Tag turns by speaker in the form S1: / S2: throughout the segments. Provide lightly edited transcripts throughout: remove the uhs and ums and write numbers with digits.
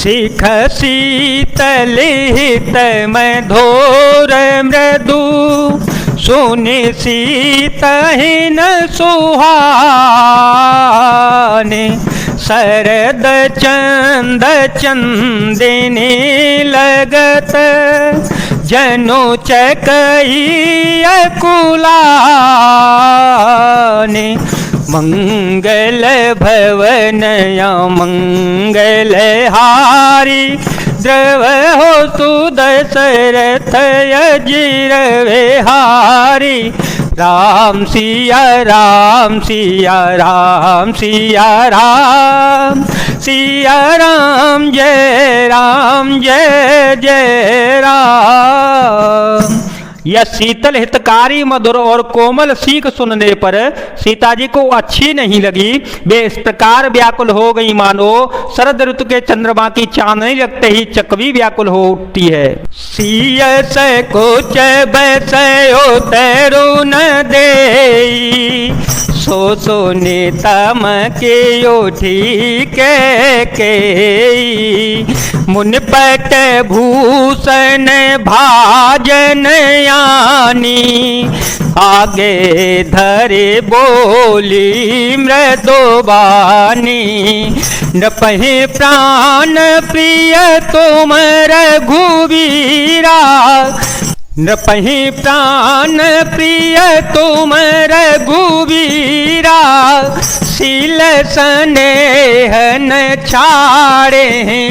S1: शिख शीतल हित मधुर मृदु सुनि शीतहीन सुहाने शरद चंद चंदिनी लगत जनु चकई अकुलाने मंगल भवनया मंगल हारी द्रव हो सुदशरथ अजिर विहारी राम सिया राम सिया राम सिया राम सिया राम जय जय राम। यह शीतल हितकारी मधुर और कोमल सीख सुनने पर सीता जी को अच्छी नहीं लगी। वे इस प्रकार व्याकुल हो गई मानो शरद ऋतु के चंद्रमा की चांदनी लगते ही चकवी व्याकुल हो उठती है। सीयस कुच बसयो तरुण देई सो सुनीतम के उठी के मुनपट भूषण भाजन यानी आगे धरे बोली मृदुबानी नपहि प्राण प्रिय तुम रघुवीरा नपहि प्राण प्रिय तुम रघुवीरा शील स्नेह न छाड़े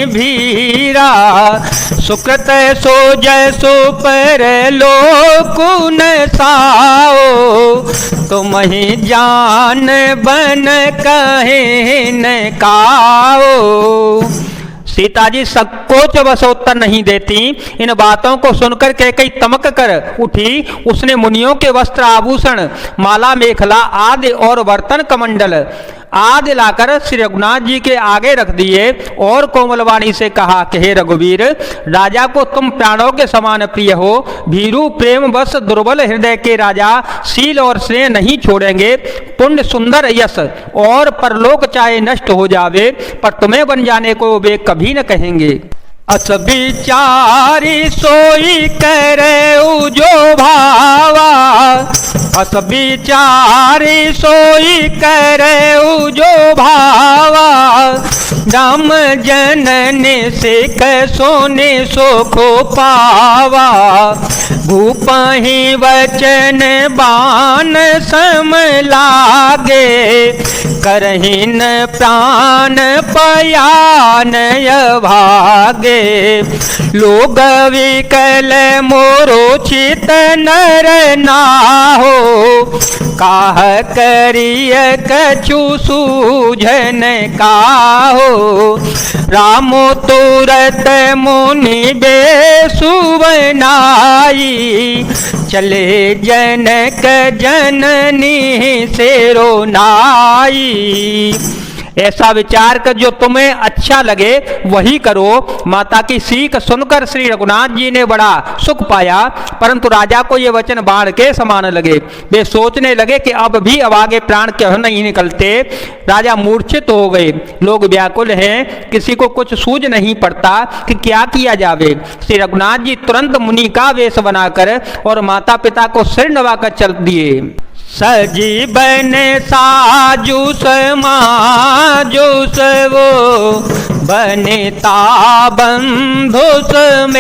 S1: भीरा सुकृत सोज सुपर लोकुन साओ तुम ही जान बन कहे न काओ। सीता जी संकोच वश उत्तर नहीं देती। इन बातों को सुनकर कैकेयी तमक कर उठी। उसने मुनियों के वस्त्र आभूषण माला मेखला आदि और बर्तन कमंडल आदि लाकर श्री रघुनाथ जी के आगे रख दिए और कोमलवाणी से कहा कि हे रघुवीर, राजा को तुम प्राणों के समान प्रिय हो। भीरू प्रेम बस दुर्बल हृदय के राजा शील और स्नेह नहीं छोड़ेंगे। पुण्य सुंदर यश और परलोक चाहे नष्ट हो जावे पर तुम्हें बन जाने को वे कभी न कहेंगे। अस विचारी सोई करे जो भावा अस विचारी सोई करे जो भावा राम जननी सिख सोने सुख पावा भूपहि वचन बाण सम लागे करहिन प्राण पयान भागे लोग विकल मोरो चित नर नाहो काह करिय कछु सूझन काहो रामो तुरत मुनि बेसुवनाई चले जनक जननी से रोनाई। ऐसा विचार कर जो तुम्हें अच्छा लगे वही करो। माता की सीख सुनकर श्री रघुनाथ जी ने बड़ा सुख पाया परंतु राजा को ये वचन बाण के समान लगे। वे सोचने लगे कि अब आगे प्राण क्यों नहीं निकलते। राजा मूर्छित हो गए। लोग व्याकुल हैं, किसी को कुछ सूझ नहीं पड़ता कि क्या किया जावे। श्री रघुनाथ जी तुरंत मुनि का वेश बनाकर और माता पिता को सिर नवाकर चल दिए। सजीवन साजू समाजूस वो बनिता बंधु समेत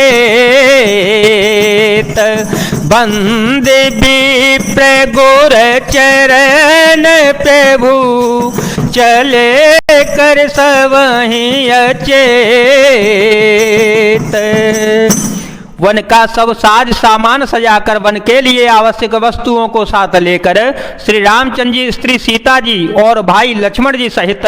S1: बंद विप्र गुर चरण प्रभु चले कर सबहि अचेत। वन का सब साज सामान सजाकर वन के लिए आवश्यक वस्तुओं को साथ लेकर श्री रामचंद्र जी, स्त्री सीता जी और भाई लक्ष्मण जी सहित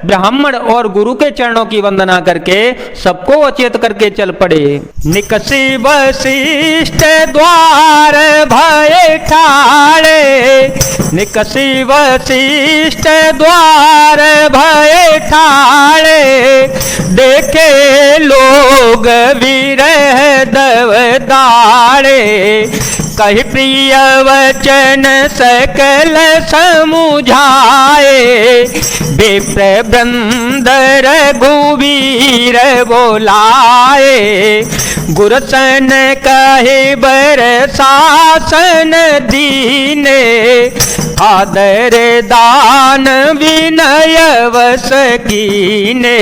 S1: ब्राह्मण और गुरु के चरणों की वंदना करके सबको अचेत करके चल पड़े। निकसी वशिष्ठ द्वार भय ठाड़े निकसी वशिष्ठ द्वार भय ठाड़े देखे लोग विरह दव दाड़े कहि प्रिय वचन सकल समुझाए, विप्र वृंद रघुवीर बोलाए। गुरसन कहे बर शासन दीने, आदर दान विनय वस कीने।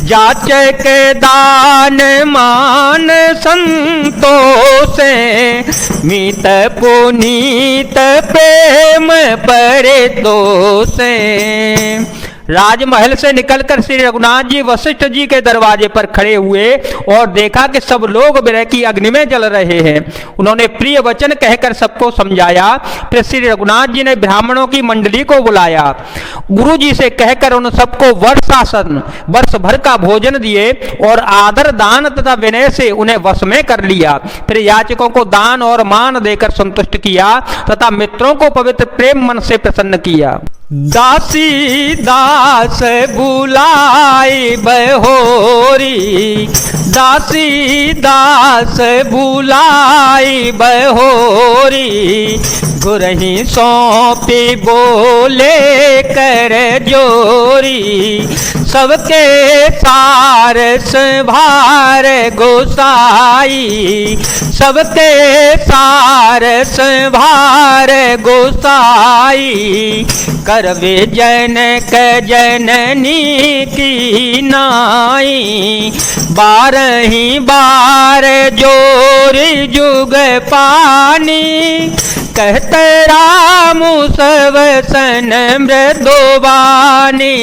S1: जाचक दान मान संतोष, मीत पुनीत प्रेम परे दोष। राजमहल से निकलकर श्री रघुनाथ जी वशिष्ठ जी के दरवाजे पर खड़े हुए और देखा कि सब लोग विरह की अग्नि में जल रहे हैं। उन्होंने प्रिय वचन कहकर सबको समझाया। फिर श्री रघुनाथ जी ने ब्राह्मणों की मंडली को बुलाया, गुरु जी से कहकर उन सबको वर्षासन वर्ष भर का भोजन दिए और आदर दान तथा विनय से उन्हें वश में कर लिया। फिर याचकों को दान और मान देकर संतुष्ट किया तथा मित्रों को पवित्र प्रेम मन से प्रसन्न किया। दासी दास बुलाई बहोरी, दासी दास बुलाई बहोरी। गुरही सौंपी बोले कर जोरी, सबके सार संभार गोसाई, सबके सार संभार गोसाई। करवे जनक जननी की नाई, बारही बार जोरी जुग पानी। कहते राम सब सन मृदुबानी,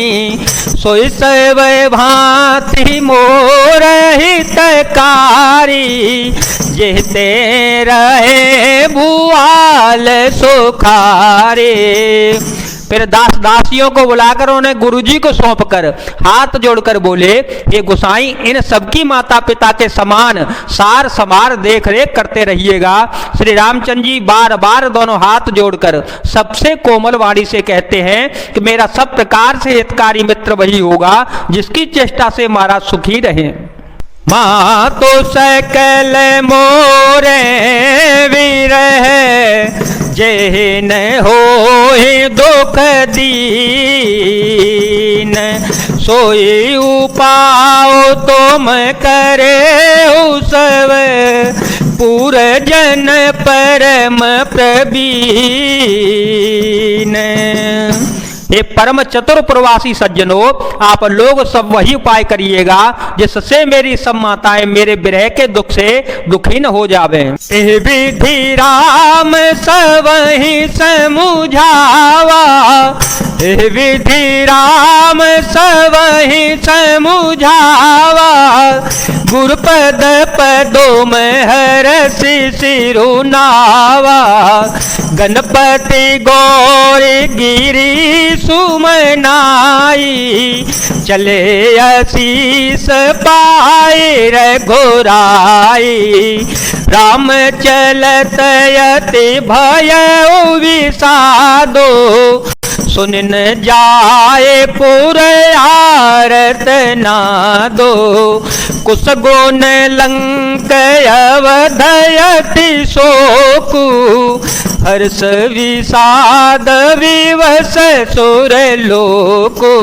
S1: सोई सब भांति मोर हितकारी। जेते रहे भुआल सुखारे। फिर दास दासियों को बुलाकर उन्हें गुरुजी को सौंपकर हाथ जोड़कर बोले, ये गोसाई इन सबकी माता पिता के समान सार समार देख रेख करते रहिएगा। श्री रामचंद्र जी बार बार दोनों हाथ जोड़कर सबसे कोमल वाणी से कहते हैं कि मेरा सब प्रकार से हितकारी मित्र वही होगा जिसकी चेष्टा से महाराज सुखी रहे। माँ तो सकल मोरे विरह, जेन होए दुख दीन। सोई उपाओ तुम करे सब, पूर जन परम प्रवीण। हे परम चतुर प्रवासी सज्जनों, आप लोग सब वही उपाय करिएगा जिससे मेरी सब माताएं मेरे विरह के दुख से दुखी न हो जावे। विधि राम सबहि समुझावा, विधि राम सबहि समुझावा। गुरुपद पदों में हरसि सिरुनावा, गणपति गौरी गिरी सुमनाई। चले आशीष पाए रघुराई, राम चलत यति भय विषादो। सुन न जाए पुर आरत नादो, कुश गुण लंक अवधयति शोकु। हर्ष विषाद विवश सुर लोको।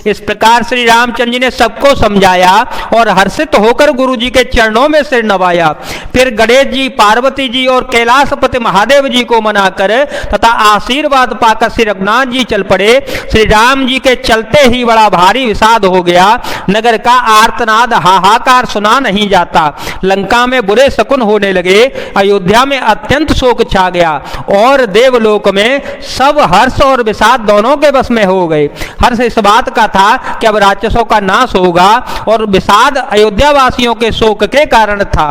S1: इस प्रकार श्री रामचंद्र जी ने सबको समझाया और हर्षित होकर गुरु जी के चरणों में सिर नवाया। फिर गणेश जी, पार्वती जी और कैलाशपति महादेव जी को मनाकर तथा आशीर्वाद पाकर श्री रघुनाथ जी चल पड़े। श्री राम जी के चलते ही बड़ा भारी विषाद हो गया। नगर का आर्तनाद हाहाकार सुना नहीं जाता। लंका में बुरे शकुन होने लगे। अयोध्या में अत्यंत शोक छा गया और देवलोक में सब हर्ष और विषाद दोनों के बस में हो गए। हर्ष इस बात का था कि अब राक्षसों का नाश होगा और विषाद अयोध्या वासियों के शोक के कारण था।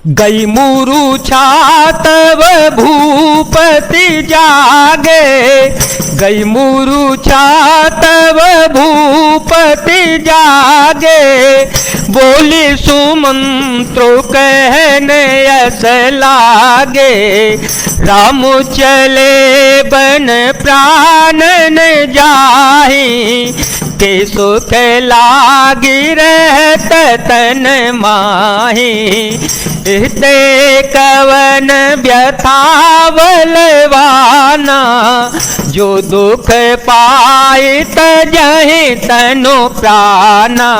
S1: गई मूर्छा तब भूपति जागे, गई मूर्छा तब भूपति जागे। बोली सुमंत्रो कहने यस लागे, राम चले बन प्राण न जाहि। के सुख लागी रहत तन माही, इते कवन व्यथा बलवाना, जो दुख पाए तजहि तनु प्राणा।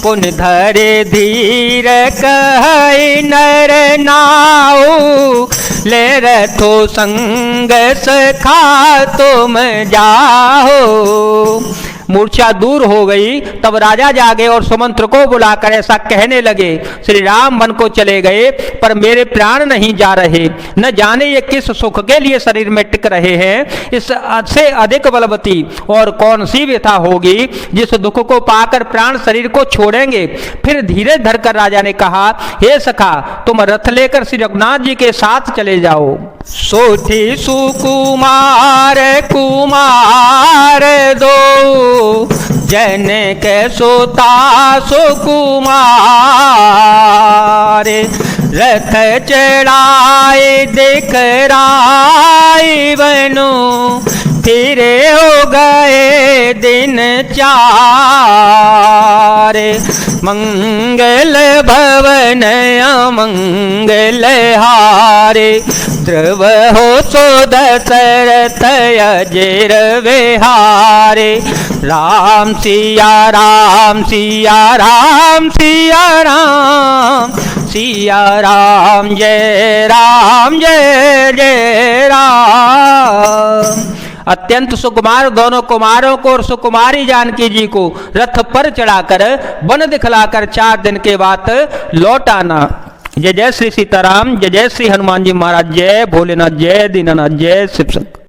S1: पुन धरे धीर कहि नर नाऊ, ले रथो संग सखा तुम जाओ। मूर्छा दूर हो गई। तब राजा जागे और सुमंत्र को बुलाकर ऐसा कहने लगे, श्री राम वन को चले गए पर मेरे प्राण नहीं जा रहे। न जाने ये किस सुख के लिए शरीर में टिक रहे हैं। इससे अधिक बलवती और कौन सी व्यथा होगी जिस दुख को पाकर प्राण शरीर को छोड़ेंगे। फिर धीरे धरकर राजा ने कहा, हे सखा, तुम रथ लेकर श्री रघुनाथ जी के साथ चले जाओ। सोठी सुकुमार कुमार दो, जन के सोता सुकुमार। रथ चढ़ाए दिखराई बनो, फिरे हो गए दिन चार। मंगल भवन अमंगल हारे, ध्रुव हो सो दशरथ अजेर विहारे। राम सिया राम सिया राम सिया राम, सिया राम जय जय राम। अत्यंत सुकुमार दोनों कुमारों को और सुकुमारी जानकी जी को रथ पर चढ़ाकर वन दिखलाकर 4 दिन के बाद लौट आना। जय जय श्री सीताराम, जय जय श्री हनुमान जी महाराज, जय भोलेनाथ, जय दीनानाथ, जय शिव शंकर।